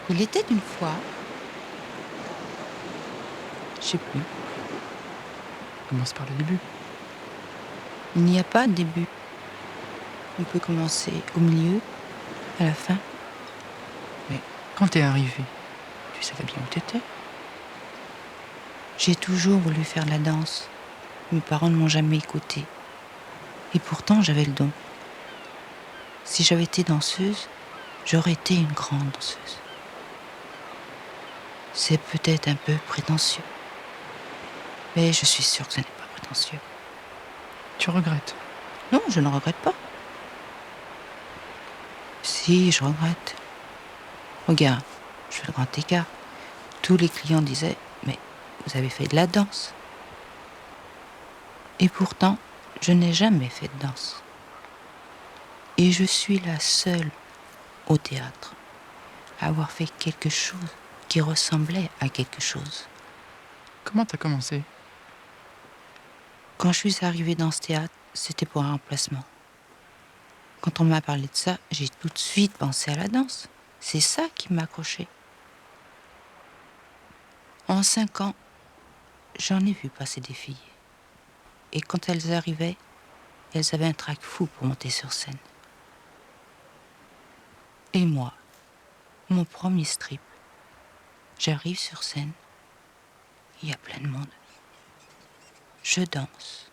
Il était une fois, je sais plus, Commence par le début. il n'y a pas de début. On peut commencer au milieu, à la fin. Mais quand t'es arrivé, tu savais bien où t'étais. J'ai toujours voulu faire de la danse. Mes parents ne m'ont jamais écouté. Et pourtant, j'avais le don. Si j'avais été danseuse, j'aurais été une grande danseuse. C'est peut-être un peu prétentieux. Mais je suis sûre que ce n'est pas prétentieux. Tu regrettes. Non, je ne regrette pas. Si, je regrette. Regarde, je fais le grand écart. Tous les clients disaient, mais vous avez fait de la danse. Et pourtant, je n'ai jamais fait de danse. Et je suis la seule au théâtre à avoir fait quelque chose qui ressemblait à quelque chose. Comment t'as commencé? Quand je suis arrivée dans ce théâtre, c'était pour un remplacement. Quand on m'a parlé de ça, j'ai tout de suite pensé à la danse. C'est ça qui m'a accrochée. En 5 ans, j'en ai vu passer des filles. Et quand elles arrivaient, elles avaient un trac fou pour monter sur scène. Et moi, mon premier strip, j'arrive sur scène, il y a plein de monde. Je danse,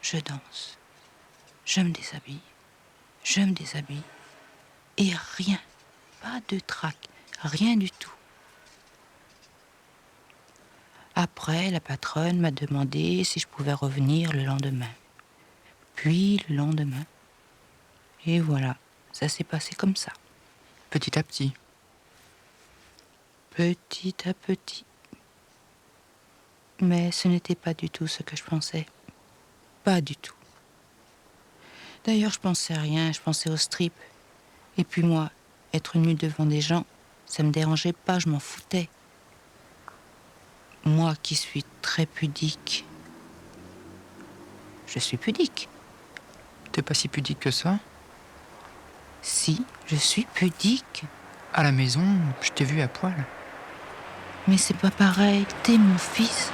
je danse, je me déshabille, je me déshabille. Et rien, pas de trac, rien du tout. Après, la patronne m'a demandé si je pouvais revenir le lendemain. Puis le lendemain. Et voilà, ça s'est passé comme ça. Petit à petit. Petit à petit. Mais ce n'était pas du tout ce que je pensais. Pas du tout. D'ailleurs, je pensais à rien, je pensais au strip. Et puis moi, être nue devant des gens, ça me dérangeait pas, je m'en foutais. Moi qui suis très pudique. Je suis pudique. T'es pas si pudique que ça. Si, je suis pudique. À la maison, je t'ai vu à poil. Mais c'est pas pareil, t'es mon fils.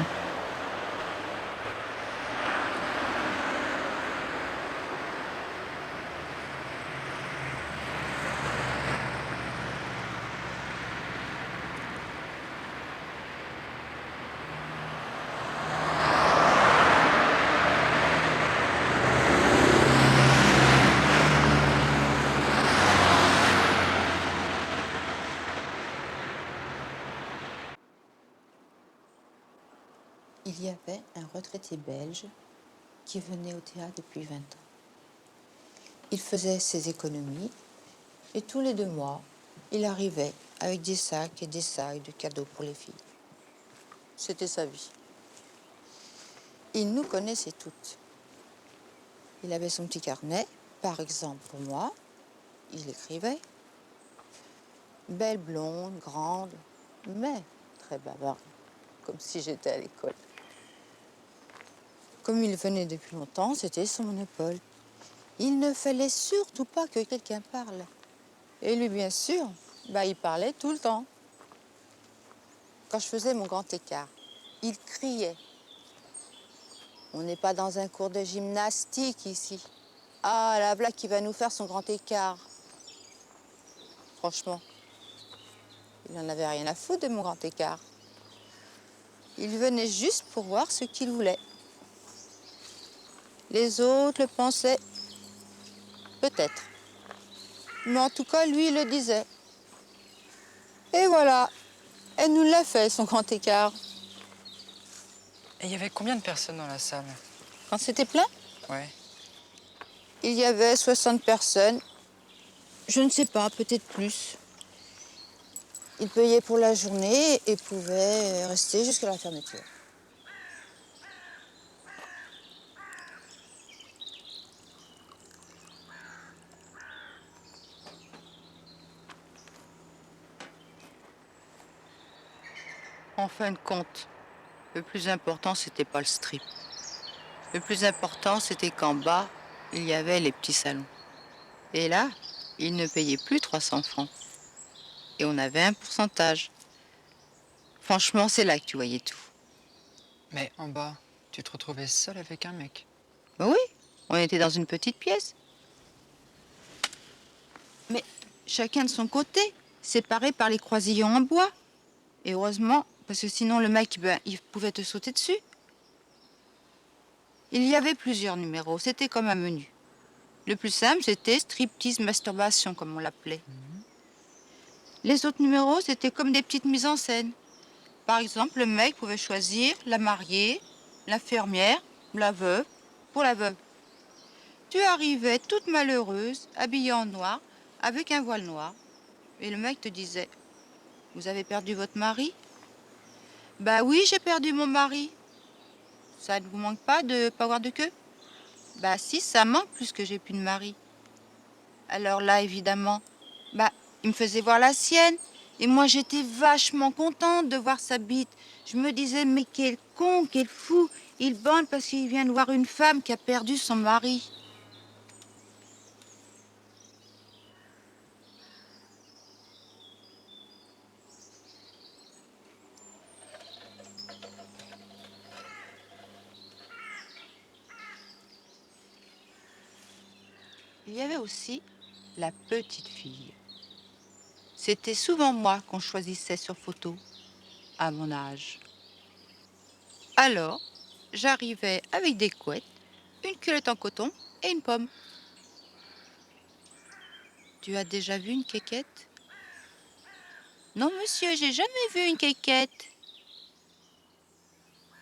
Il y avait un retraité belge qui venait au théâtre depuis 20 ans. Il faisait ses économies et tous les 2 mois, il arrivait avec des sacs et des sacs de cadeaux pour les filles. C'était sa vie. Il nous connaissait toutes. Il avait son petit carnet, par exemple pour moi, il écrivait « Belle blonde, grande, mais très bavarde, comme si j'étais à l'école. » Comme il venait depuis longtemps, c'était sur mon épaule. Il ne fallait surtout pas que quelqu'un parle. Et lui, bien sûr, il parlait tout le temps. Quand je faisais mon grand écart, il criait. On n'est pas dans un cours de gymnastique ici. Ah, la blague qui va nous faire son grand écart. Franchement, il n'en avait rien à foutre de mon grand écart. Il venait juste pour voir ce qu'il voulait. Les autres le pensaient peut-être. Mais en tout cas, lui, il le disait. Et voilà, elle nous l'a fait, son grand écart. Et il y avait combien de personnes dans la salle? Quand c'était plein, Ouais. il y avait 60 personnes. Je ne sais pas, peut-être plus. Il payait pour la journée et pouvait rester jusqu'à la fermeture. En fin de compte, le plus important, c'était pas le strip. Le plus important, c'était qu'en bas, il y avait les petits salons. Et là, il ne payait plus 300 francs. et on avait un pourcentage. Franchement, c'est là que tu voyais tout. Mais en bas, tu te retrouvais seule avec un mec. Ben oui, on était dans une petite pièce. Mais chacun de son côté, séparés par les croisillons en bois. Et heureusement, parce que sinon le mec, ben, il pouvait te sauter dessus. Il y avait plusieurs numéros, c'était comme un menu. Le plus simple, c'était striptease masturbation, comme on l'appelait. Les autres numéros, c'était comme des petites mises en scène. Par exemple, le mec pouvait choisir la mariée, l'infirmière, la veuve, pour la veuve. Tu arrivais toute malheureuse, habillée en noir, avec un voile noir. Et le mec te disait, vous avez perdu votre mari? Bah oui, j'ai perdu mon mari. Ça ne vous manque pas de pas avoir de queue? Bah si, ça manque plus que j'ai plus de mari. Alors là, évidemment, bah, il me faisait voir la sienne. Et moi, j'étais vachement contente de voir sa bite. Je me disais, mais quel con, quel fou. Il bande parce qu'il vient de voir une femme qui a perdu son mari. Il y avait aussi la petite fille. C'était souvent moi qu'on choisissait sur photo, à mon âge. Alors, j'arrivais avec des couettes, une culotte en coton et une pomme. Tu as déjà vu une quéquette? Non, monsieur, j'ai jamais vu une quéquette.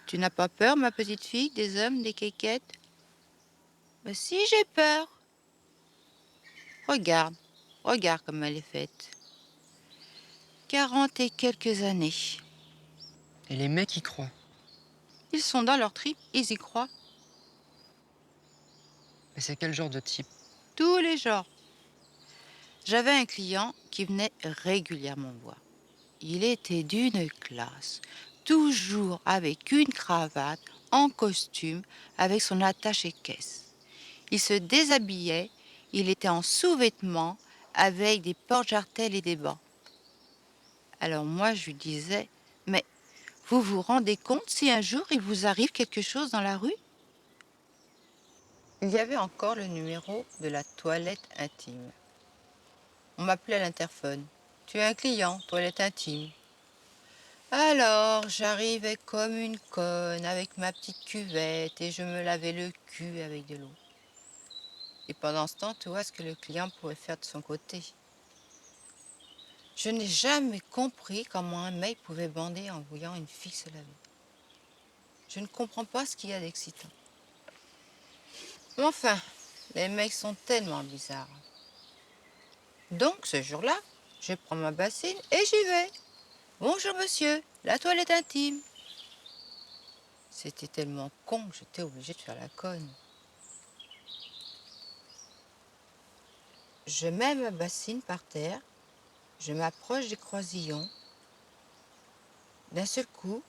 Tu n'as pas peur, ma petite fille, des hommes, des quéquettes? Ben si, j'ai peur. Regarde, regarde comme elle est faite. 40 et quelques années. Et les mecs y croient. Ils sont dans leur trip, ils y croient. Mais c'est quel genre de type? Tous les genres. J'avais un client qui venait régulièrement me voir. Il était d'une classe, toujours avec une cravate, en costume, avec son attaché-caisse. Il se déshabillait, il était en sous-vêtements, avec des porte-jartelles et des bancs. Alors moi, je lui disais, mais vous vous rendez compte si un jour il vous arrive quelque chose dans la rue? Il y avait encore le numéro de la toilette intime. On m'appelait à l'interphone. Tu es un client, toilette intime. Alors, j'arrivais comme une conne avec ma petite cuvette et je me lavais le cul avec de l'eau. Et pendant ce temps, tu vois ce que le client pourrait faire de son côté. Je n'ai jamais compris comment un mec pouvait bander en voyant une fille se laver. Je ne comprends pas ce qu'il y a d'excitant. Mais enfin, les mecs sont tellement bizarres. Donc, ce jour-là, je prends ma bassine et j'y vais. Bonjour monsieur, la toilette intime. C'était tellement con que j'étais obligée de faire la conne. Je mets ma bassine par terre, je m'approche des croisillons. D'un seul coup,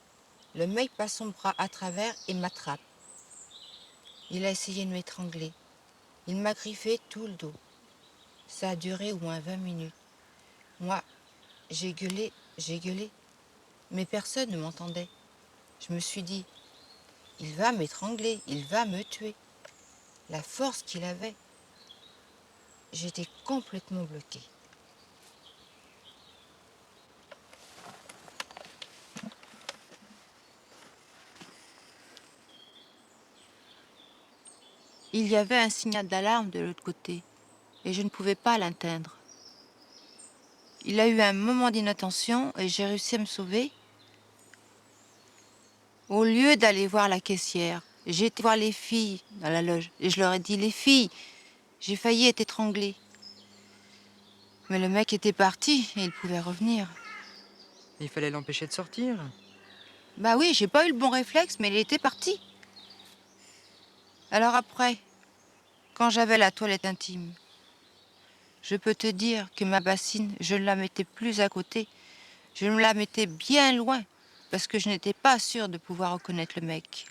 le mec passe son bras à travers et m'attrape. Il a essayé de m'étrangler. Il m'a griffé tout le dos. Ça a duré au moins 20 minutes. Moi, j'ai gueulé, mais personne ne m'entendait. Je me suis dit, il va m'étrangler, il va me tuer. La force qu'il avait, j'étais complètement bloquée. Il y avait un signal d'alarme de l'autre côté, et je ne pouvais pas l'atteindre. Il a eu un moment d'inattention et j'ai réussi à me sauver. Au lieu d'aller voir la caissière, j'ai été voir les filles dans la loge et je leur ai dit, les filles, j'ai failli être étranglée. Mais le mec était parti et il pouvait revenir. Il fallait l'empêcher de sortir. Bah oui, j'ai pas eu le bon réflexe, mais il était parti. Alors après, quand j'avais la toilette intime, je peux te dire que ma bassine, je ne la mettais plus à côté. Je me la mettais bien loin parce que je n'étais pas sûre de pouvoir reconnaître le mec.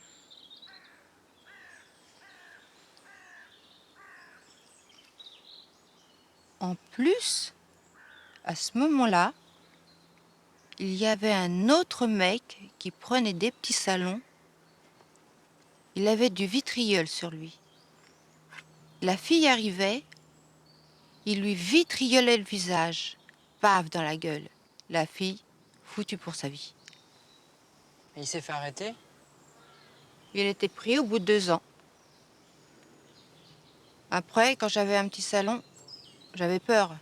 En plus, à ce moment-là, il y avait un autre mec qui prenait des petits salons. Il avait du vitriol sur lui. La fille arrivait, il lui vitriolait le visage. Paf dans la gueule. La fille, foutue pour sa vie. Et il s'est fait arrêter? Il était pris au bout de 2 ans. Après, quand j'avais un petit salon, j'avais peur.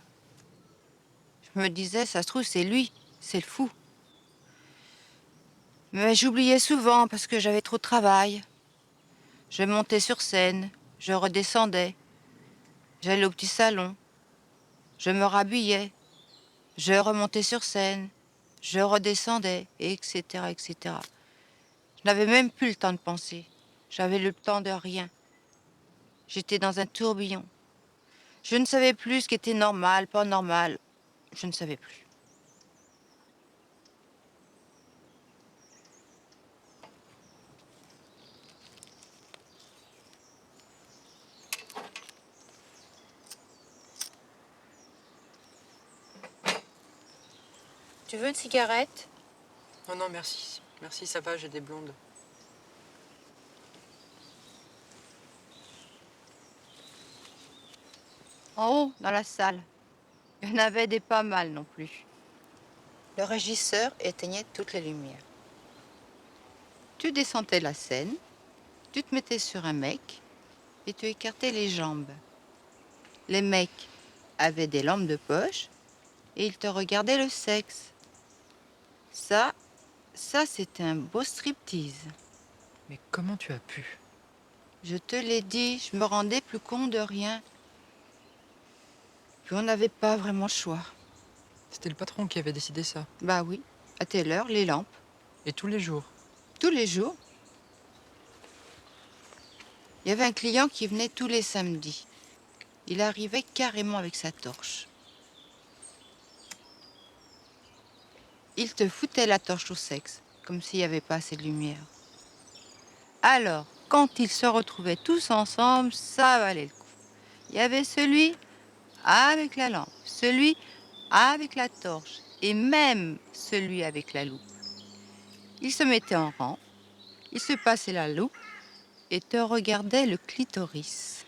Je me disais, ça se trouve, c'est lui, c'est le fou. Mais j'oubliais souvent parce que j'avais trop de travail. Je montais sur scène, je redescendais. J'allais au petit salon. Je me rhabillais. Je remontais sur scène. Je redescendais, etc., etc. Je n'avais même plus le temps de penser. J'avais le temps de rien. J'étais dans un tourbillon. Je ne savais plus ce qui était normal, pas normal. Je ne savais plus. Tu veux une cigarette? Non, non, merci. Merci, ça va, j'ai des blondes. En haut, dans la salle. Il y en avait des pas mal non plus. Le régisseur éteignait toutes les lumières. Tu descendais la scène, tu te mettais sur un mec et tu écartais les jambes. Les mecs avaient des lampes de poche et ils te regardaient le sexe. Ça c'était un beau striptease. Mais comment tu as pu? Je te l'ai dit, je me rendais plus compte de rien. Puis on n'avait pas vraiment le choix. C'était le patron qui avait décidé ça. Bah oui, à telle heure, les lampes. Et tous les jours. Tous les jours. Il y avait un client qui venait tous les samedis. Il arrivait carrément avec sa torche. Il te foutait la torche au sexe, comme s'il n'y avait pas assez de lumière. Alors, quand ils se retrouvaient tous ensemble, ça valait le coup. Il y avait celui avec la lampe, celui avec la torche et même celui avec la loupe. Ils se mettaient en rang, ils se passaient la loupe et te regardaient le clitoris.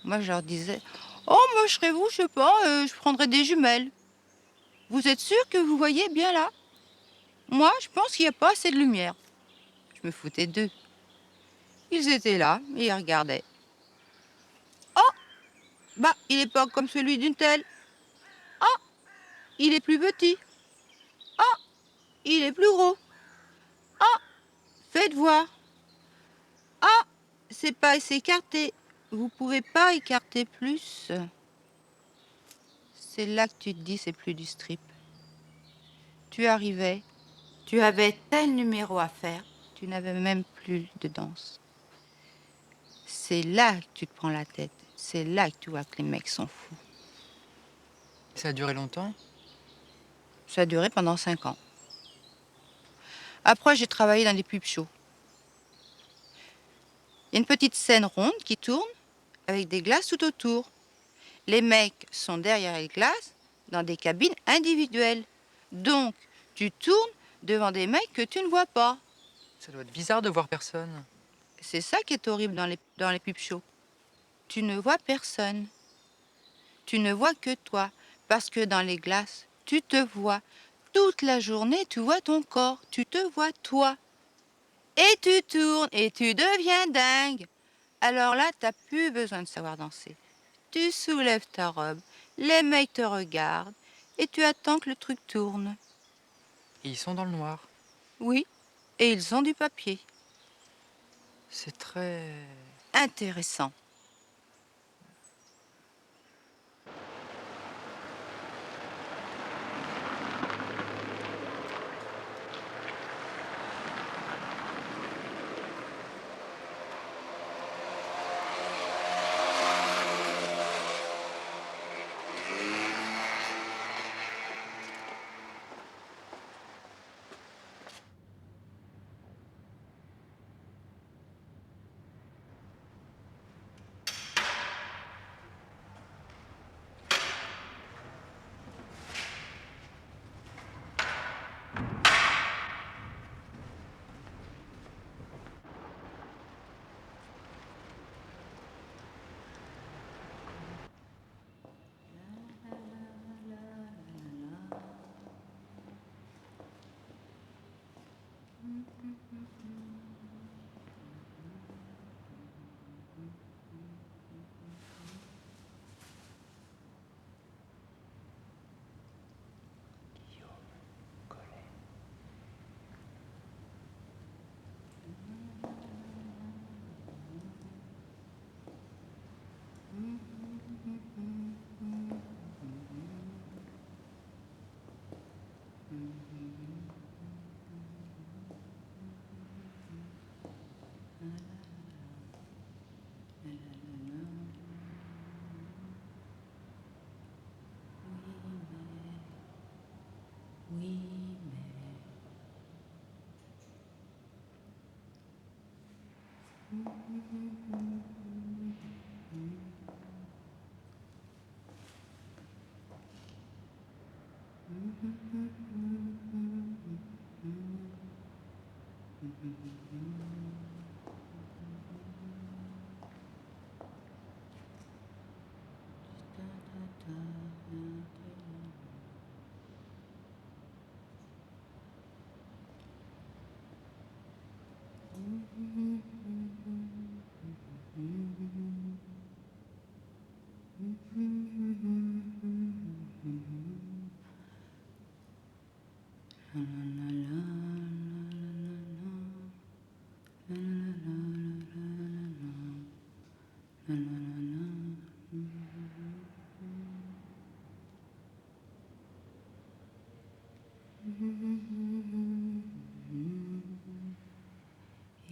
Moi, je leur disais, oh, moi, je serais vous, je sais pas, je prendrais des jumelles. Vous êtes sûr que vous voyez bien là? Moi, je pense qu'il n'y a pas assez de lumière. Je me foutais d'eux. Ils étaient là et ils regardaient. Oh, bah, il est pas comme celui d'une telle. Ah, il est plus petit. Ah, il est plus gros. Ah, faites voir. Ah, c'est pas assez écarté. Vous pouvez pas écarter plus. C'est là que tu te dis c'est plus du strip. Tu arrivais, tu avais tel numéro à faire, tu n'avais même plus de danse. C'est là que tu te prends la tête. C'est là que tu vois que les mecs sont fous. Ça a duré longtemps? Ça a duré pendant 5 ans. Après, j'ai travaillé dans des pubs shows. Il y a une petite scène ronde qui tourne avec des glaces tout autour. Les mecs sont derrière les glaces dans des cabines individuelles. Donc, tu tournes devant des mecs que tu ne vois pas. Ça doit être bizarre de voir personne. C'est ça qui est horrible dans les pubs shows. Tu ne vois personne. Tu ne vois que toi. Parce que dans les glaces, tu te vois. Toute la journée, tu vois ton corps. Tu te vois toi. Et tu tournes et tu deviens dingue. Alors là, t'as plus besoin de savoir danser. Tu soulèves ta robe, les mecs te regardent et tu attends que le truc tourne. Et ils sont dans le noir. Oui, et ils ont du papier. C'est très... Intéressant.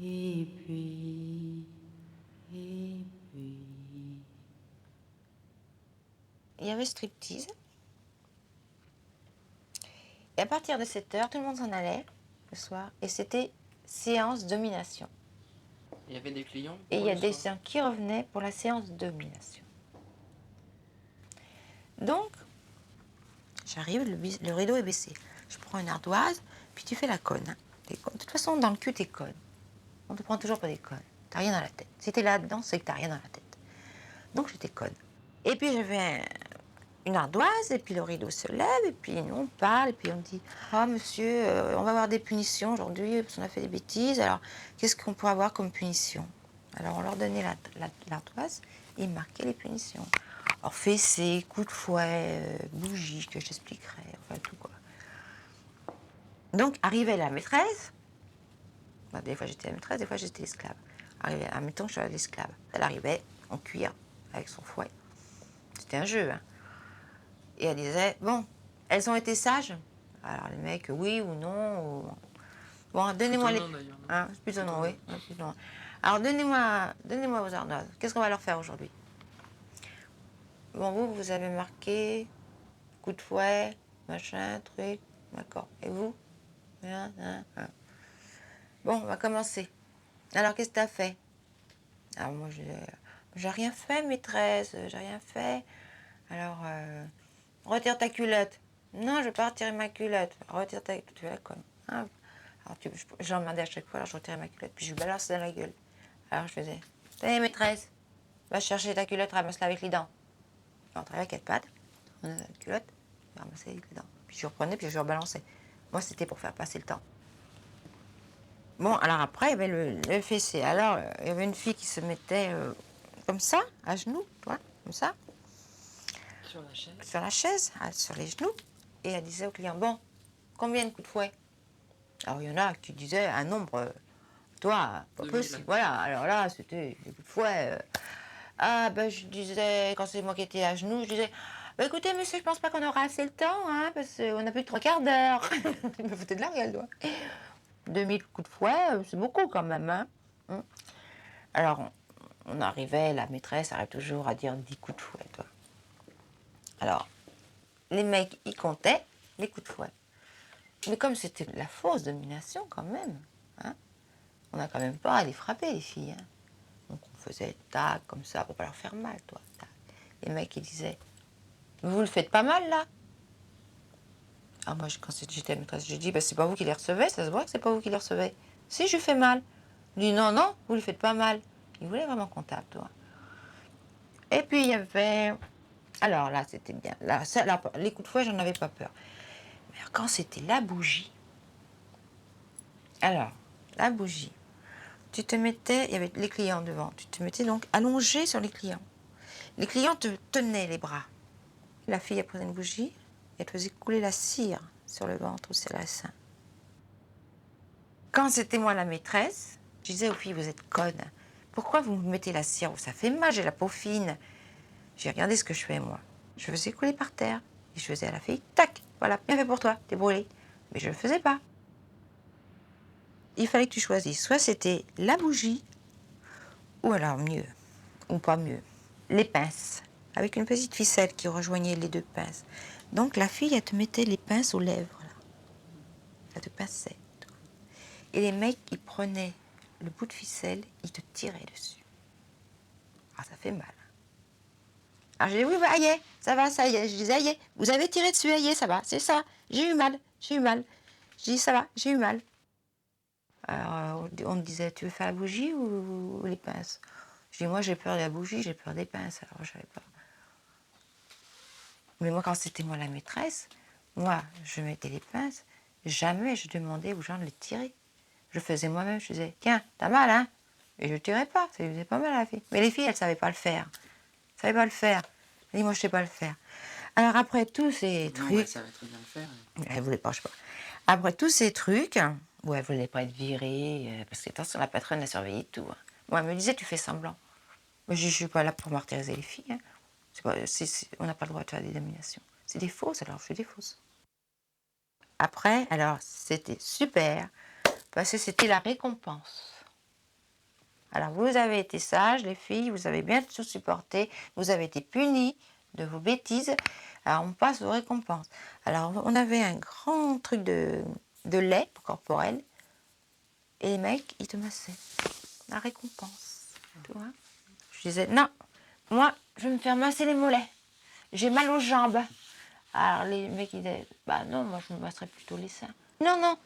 Et puis... Il y avait striptease. Et à partir de 7 heures, tout le monde s'en allait le soir. Et c'était séance domination. Il y avait des clients. Et il y a des gens qui revenaient pour la séance de domination. Donc, j'arrive, le rideau est baissé. Je prends une ardoise, puis tu fais la conne. Hein. De toute façon, dans le cul, t'es conne. On te prend toujours pour des connes. T'as rien dans la tête. Si t'es là-dedans, c'est que t'as rien dans la tête. Donc, j'étais conne. Et puis, j'avais une ardoise, et puis le rideau se lève, et puis nous, on parle, et puis on dit « Ah, monsieur, on va avoir des punitions aujourd'hui, parce qu'on a fait des bêtises. Alors, qu'est-ce qu'on pourrait avoir comme punition ?» Alors, on leur donnait l'ardoise, et ils marquaient les punitions. Alors, fessée, coup de fouet, bougie, que je t'expliquerai, enfin tout quoi. Donc, arrivait la maîtresse. Bah, des fois, j'étais la maîtresse, des fois, j'étais l'esclave. Admettons que je suis l'esclave. Elle arrivait en cuir, avec son fouet. C'était un jeu, hein. Et elle disait, bon, elles ont été sages? Alors les mecs, oui ou non. Ou... Bon, donnez-moi les... Hein, plutôt non, oui. Plutôt non. Alors donnez-moi vos ardoises. Qu'est-ce qu'on va leur faire aujourd'hui? Bon, vous avez marqué coup de fouet, machin, truc, d'accord. Et vous? Hein. Bon, on va commencer. Alors, qu'est-ce que t'as fait? Alors moi, j'ai rien fait, maîtresse, j'ai rien fait. Alors, retire ta culotte. Non, je vais pas retirer ma culotte. Retire ta culotte. Tu es la conne. Hein? Alors, j'emmerdais à chaque fois, alors je retirais ma culotte. Puis je lui balançais dans la gueule. Alors je faisais, hé maîtresse, va chercher ta culotte, ramasse-la avec les dents. J'entrais avec 4 pattes, on a la culotte, je ramassais avec les dents. Puis je reprenais, puis je rebalançais. Moi, c'était pour faire passer le temps. Bon, alors après, il y avait le fessé. Alors, il y avait une fille qui se mettait comme ça, à genoux, toi, comme ça. Sur la chaise. Sur la chaise, sur les genoux. Et elle disait au client, bon, combien de coups de fouet? Alors, il y en a qui disaient un nombre, toi, pas possible. Voilà, alors là, c'était des coups de fouet. Ah, ben, je disais, quand c'est moi qui étais à genoux, je disais, bah, écoutez, monsieur, je pense pas qu'on aura assez le temps, hein, parce qu'on a plus de 3/4 d'heure. Il me foutait de la gueule, toi. 2000 coups de fouet, c'est beaucoup quand même, hein. Alors, on arrivait, la maîtresse arrive toujours à dire 10 coups de fouet, toi. Alors, les mecs, ils comptaient les coups de fouet. Mais comme c'était de la fausse domination quand même, hein, on n'a quand même pas à les frapper, les filles. Hein. Donc on faisait tac, comme ça, pour pas leur faire mal, toi. Tac. Les mecs, ils disaient, vous le faites pas mal, là? Alors moi, quand j'étais maîtresse, je dis, bah, c'est pas vous qui les recevez, ça se voit que c'est pas vous qui les recevez. Si, je lui fais mal. Il dit, non, non, vous le faites pas mal. Il voulait vraiment comptable, toi. Et puis, il y avait... Alors là, c'était bien. Là, les coups de fouet, j'en avais pas peur. Mais quand c'était la bougie... Alors, la bougie, tu te mettais... Il y avait les clients devant. Tu te mettais donc allongé sur les clients. Les clients te tenaient les bras. La fille, elle prenait une bougie et elle te faisait couler la cire sur le ventre ou sur le sein. Quand c'était moi la maîtresse, je disais aux filles, vous êtes connes. Pourquoi vous me mettez la cire? Ça fait mal, j'ai la peau fine. J'ai regardé ce que je fais, moi. Je faisais couler par terre. Et je faisais à la fille, tac, voilà, bien fait pour toi, t'es brûlée. Mais je ne le faisais pas. Il fallait que tu choisisses. Soit c'était la bougie, ou alors mieux, ou pas mieux, les pinces. Avec une petite ficelle qui rejoignait les deux pinces. Donc la fille, elle te mettait les pinces aux lèvres, là. Elle te pinçait. Et les mecs, ils prenaient le bout de ficelle, il te tirait dessus. Ah, ça fait mal. Alors, j'ai dit, oui, bah, y est, ça va, ça y est. Je disais, y est, vous avez tiré dessus, y est, ça va, c'est ça. J'ai eu mal, j'ai eu mal. Je dis, ça va, j'ai eu mal. Alors, on me disait, tu veux faire la bougie ou les pinces? Je dis, moi, j'ai peur de la bougie, j'ai peur des pinces. Alors, je savais pas. Mais moi, quand c'était moi la maîtresse, moi, je mettais les pinces, jamais je demandais aux gens de les tirer. Je faisais moi-même, je disais, tiens, t'as mal, hein? Et je ne tirais pas, ça lui faisait pas mal à la fille. Mais les filles, elles ne savaient pas le faire. Elles ne savaient pas le faire. Elle dit, moi, je ne sais pas le faire. Alors, après tous ces Non, trucs... ouais, ça va très bien le faire. Elle voulait pas, je sais pas. Après tous ces trucs, où elle voulait pas être virée, parce que attention, la patronne, elle surveillait tout. Hein. Moi, elle me disait, tu fais semblant. Moi, je ne suis pas là pour martyriser les filles. Hein. On n'a pas le droit de faire des dominations. C'est des fausses, alors je fais des fausses. Après, alors, c'était super, parce que c'était la récompense. Alors, vous avez été sages, les filles, vous avez bien tout supporté, vous avez été punies de vos bêtises, alors on passe aux récompenses. Alors, on avait un grand truc de lait corporel, et les mecs, ils te massaient. La récompense, tu vois. Je disais, non, moi, je vais me faire masser les mollets. J'ai mal aux jambes. Alors, les mecs, ils disaient, bah non, moi, je me masserais plutôt les seins. Non, non,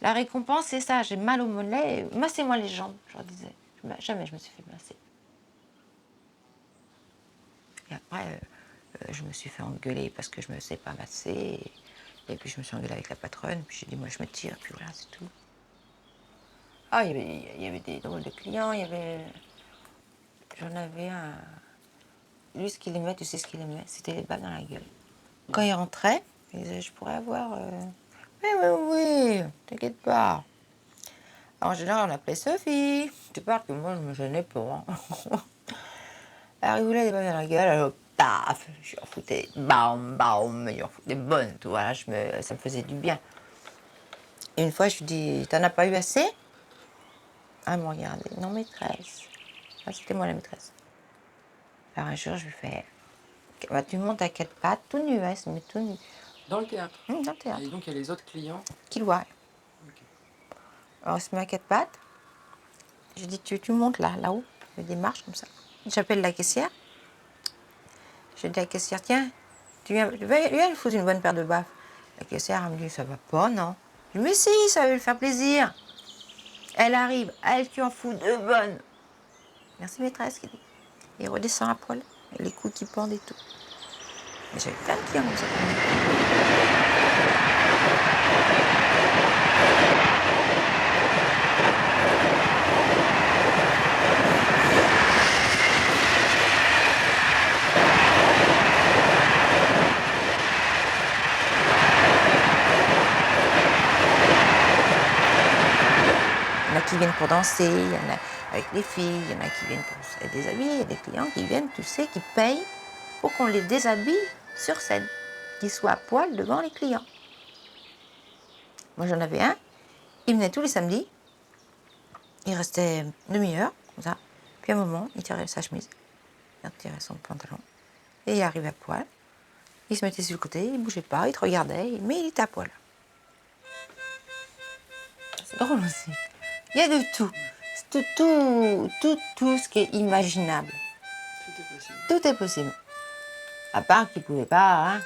la récompense, c'est ça, j'ai mal aux mollets, massez-moi les jambes, je leur disais. Jamais je me suis fait masser. Et après, je me suis fait engueuler parce que je ne me sais pas masser. Et puis je me suis engueulée avec la patronne, puis j'ai dit, moi je me tire, puis voilà, c'est tout. Ah, il y avait des drôles de clients, j'en avais un. Lui, ce qu'il aimait, tu sais ce qu'il aimait, c'était les balles dans la gueule. Quand il rentrait, il disait, je pourrais avoir... Oui, oui, oui, t'inquiète pas. En général, on l'appelait Sophie. Tu parles que moi, je me gênais pas. Hein. Alors, il voulait des balles dans la gueule, alors, paf, je lui en foutais, baum, baum, je lui en foutais bonne, tout, voilà, ça me faisait du bien. Et une fois, je lui dis, t'en as pas eu assez? Ah, elle me regardait, non, maîtresse. Ah, c'était moi la maîtresse. Alors, un jour, je lui fais, bah, tu montes à quatre pattes, tout nu, hein, mais tout nu. Dans le théâtre. Dans le théâtre. Et donc, il y a les autres clients. Qu'il voit. Ok. Alors, on se met à quatre pattes. Je dis, tu montes là-haut, il y a des marches comme ça. J'appelle la caissière. Je dis à la caissière, tiens, viens lui foutre une bonne paire de baffes. La caissière, elle me dit, ça va pas, non? Je dis, mais si, ça va lui faire plaisir. Elle arrive, elle qui en fout deux bonnes. Merci maîtresse, qui dit. Il redescend à poil, avec les coups qui pendent et tout. Mais j'avais plein de clients comme ça. Il y en a qui viennent pour danser, il y en a avec les filles, il y en a qui viennent pour se déshabiller, il y a des clients qui viennent, tu sais, qui payent pour qu'on les déshabille sur scène, qu'ils soient à poil devant les clients. Moi j'en avais un, il venait tous les samedis, il restait une demi-heure, comme ça, puis à un moment, il tirait sa chemise, il tirait son pantalon, et il arrivait à poil, il se mettait sur le côté, il ne bougeait pas, il te regardait, mais il était à poil. C'est drôle aussi. Il y a de tout. Tout ce qui est imaginable. Tout est possible. Tout est possible. À part qu'il ne pouvait pas, hein.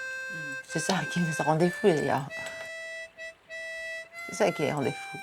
C'est ça qui nous rendait fous d'ailleurs. C'est ça qui les rendait fous.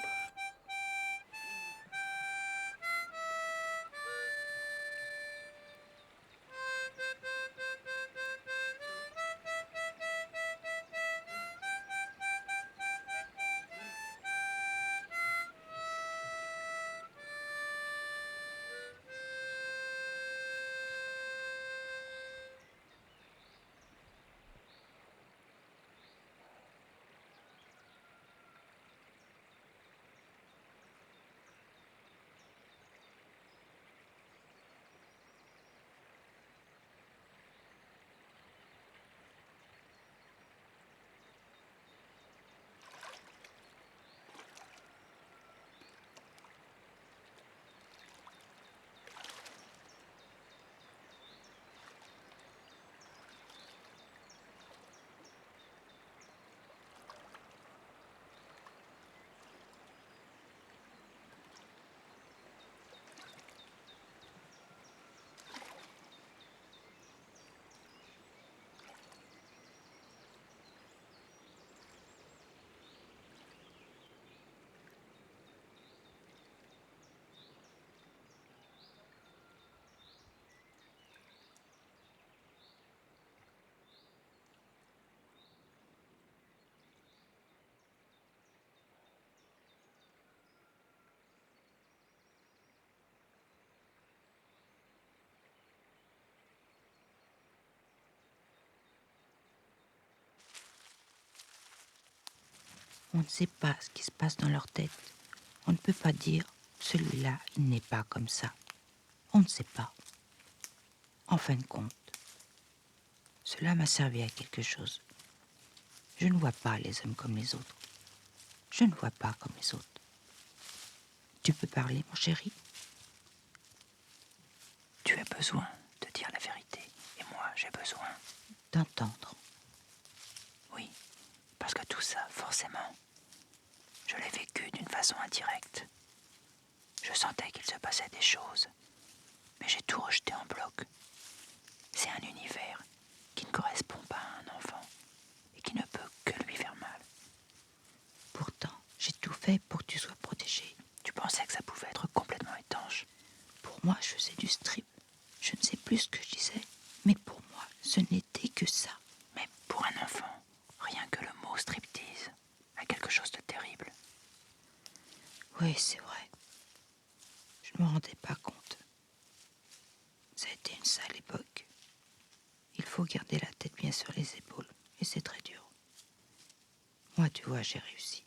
On ne sait pas ce qui se passe dans leur tête. On ne peut pas dire, celui-là, il n'est pas comme ça. On ne sait pas. En fin de compte, cela m'a servi à quelque chose. Je ne vois pas les hommes comme les autres. Je ne vois pas comme les autres. Tu peux parler, mon chéri? Tu as besoin de dire la vérité. Et moi, j'ai besoin. D'entendre. Oui, parce que tout ça, forcément, je l'ai vécu d'une façon indirecte. Je sentais qu'il se passait des choses, mais j'ai tout rejeté en bloc. C'est un univers qui ne correspond pas à un enfant et qui ne peut que lui faire mal. Pourtant, j'ai tout fait pour que tu sois protégé. Tu pensais que ça pouvait être complètement étanche. Pour moi, je faisais du strip. Je ne sais plus ce que je disais, mais pour moi, ce n'était que ça. Mais pour un enfant, rien que le mot striptease a quelque chose de terrible. Oui, c'est vrai. Je ne me rendais pas compte. Ça a été une sale époque. Il faut garder la tête bien sur les épaules, et c'est très dur. Moi, tu vois, j'ai réussi.